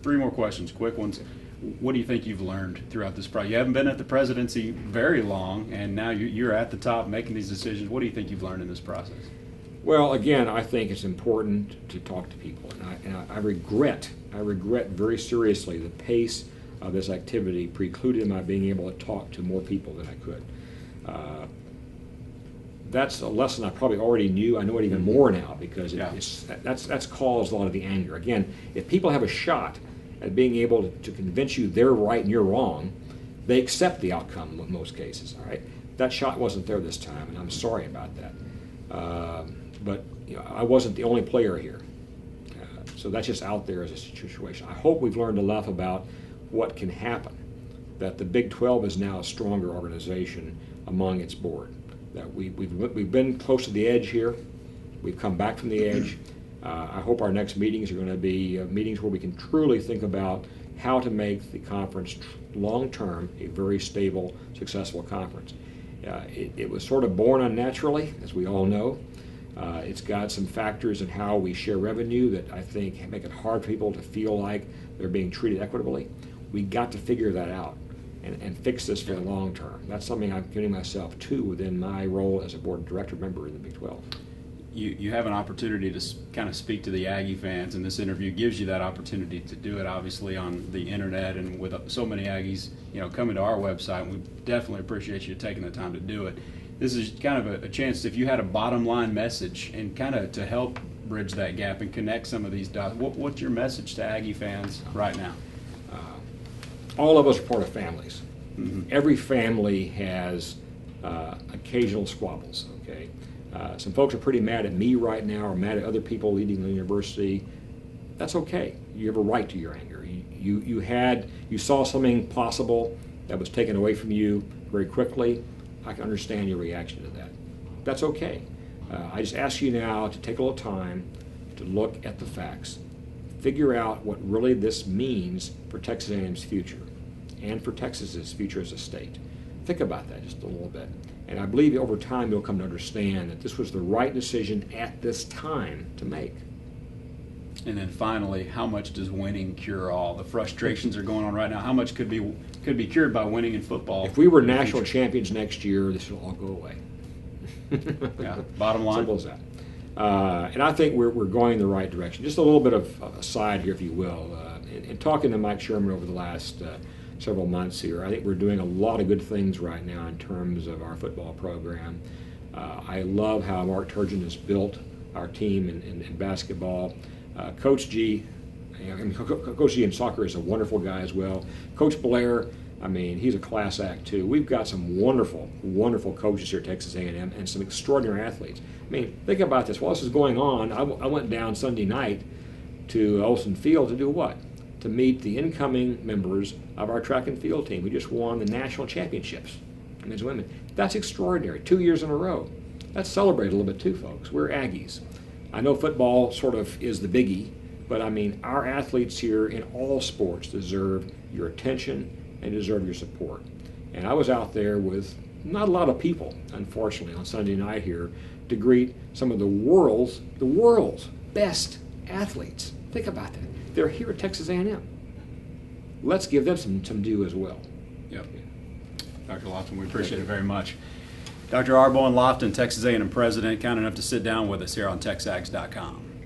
three more questions, quick ones. What do you think you've learned throughout this process? You haven't been at the presidency very long, and now you're at the top making these decisions. What do you think you've learned in this process? Well, again, I think it's important to talk to people, and I regret very seriously the pace of this activity precluded my being able to talk to more people than I could. That's a lesson I probably already knew. I know it even more now because that's caused a lot of the anger. Again, if people have a shot at being able to convince you they're right and you're wrong, they accept the outcome in most cases. All right, that shot wasn't there this time, and I'm sorry about that. But I wasn't the only player here, so that's just out there as a situation. I hope we've learned enough about what can happen, that the Big 12 is now a stronger organization among its board. That we've been close to the edge here. We've come back from the edge. I hope our next meetings are going to be meetings where we can truly think about how to make the conference long-term a very stable, successful conference. It was sort of born unnaturally, as we all know. It's got some factors in how we share revenue that I think make it hard for people to feel like they're being treated equitably. We got to figure that out and fix this for the long term. That's something I'm giving myself to within my role as a board of director member in the Big 12. You have an opportunity to kind of speak to the Aggie fans, and this interview gives you that opportunity to do it, obviously, on the internet and with so many Aggies, coming to our website. And we definitely appreciate you taking the time to do it. This is kind of a chance, if you had a bottom line message and kind of to help bridge that gap and connect some of these dots, what's your message to Aggie fans right now? All of us are part of families. Mm-hmm. Every family has occasional squabbles, okay? Some folks are pretty mad at me right now or mad at other people leading the university. That's okay. You have a right to your anger. You saw something possible that was taken away from you very quickly. I can understand your reaction to that. That's okay. I just ask you now to take a little time to look at the facts, figure out what really this means for Texas A&M's future and for Texas's future as a state. Think about that just a little bit. And I believe over time you'll come to understand that this was the right decision at this time to make. And then finally, how much does winning cure all? The frustrations are going on right now. How much could be cured by winning in football? If we were national champions next year, this will all go away. Yeah, bottom line. Simple as that. And I think we're going in the right direction. Just a little bit of a side here, if you will. In talking to Mike Sherman over the last several months here, I think we're doing a lot of good things right now in terms of our football program. I love how Mark Turgeon has built our team in basketball. Coach G, Coach G in soccer is a wonderful guy as well. Coach Blair, he's a class act too. We've got some wonderful, wonderful coaches here at Texas A&M and some extraordinary athletes. Think about this. While this is going on, I went down Sunday night to Olsen Field to do what? To meet the incoming members of our track and field team. We just won the national championships, men's and women. That's extraordinary, 2 years in a row. Let's celebrate a little bit too, folks. We're Aggies. I know football sort of is the biggie, but our athletes here in all sports deserve your attention and deserve your support. And I was out there with not a lot of people, unfortunately, on Sunday night here to greet some of the world's best athletes. Think about that. They're here at Texas A&M. Let's give them some due as well. Yep. Dr. Loftin, we appreciate it very much. Dr. Arboen Loftin, Texas A&M president, kind enough to sit down with us here on TexAgs.com.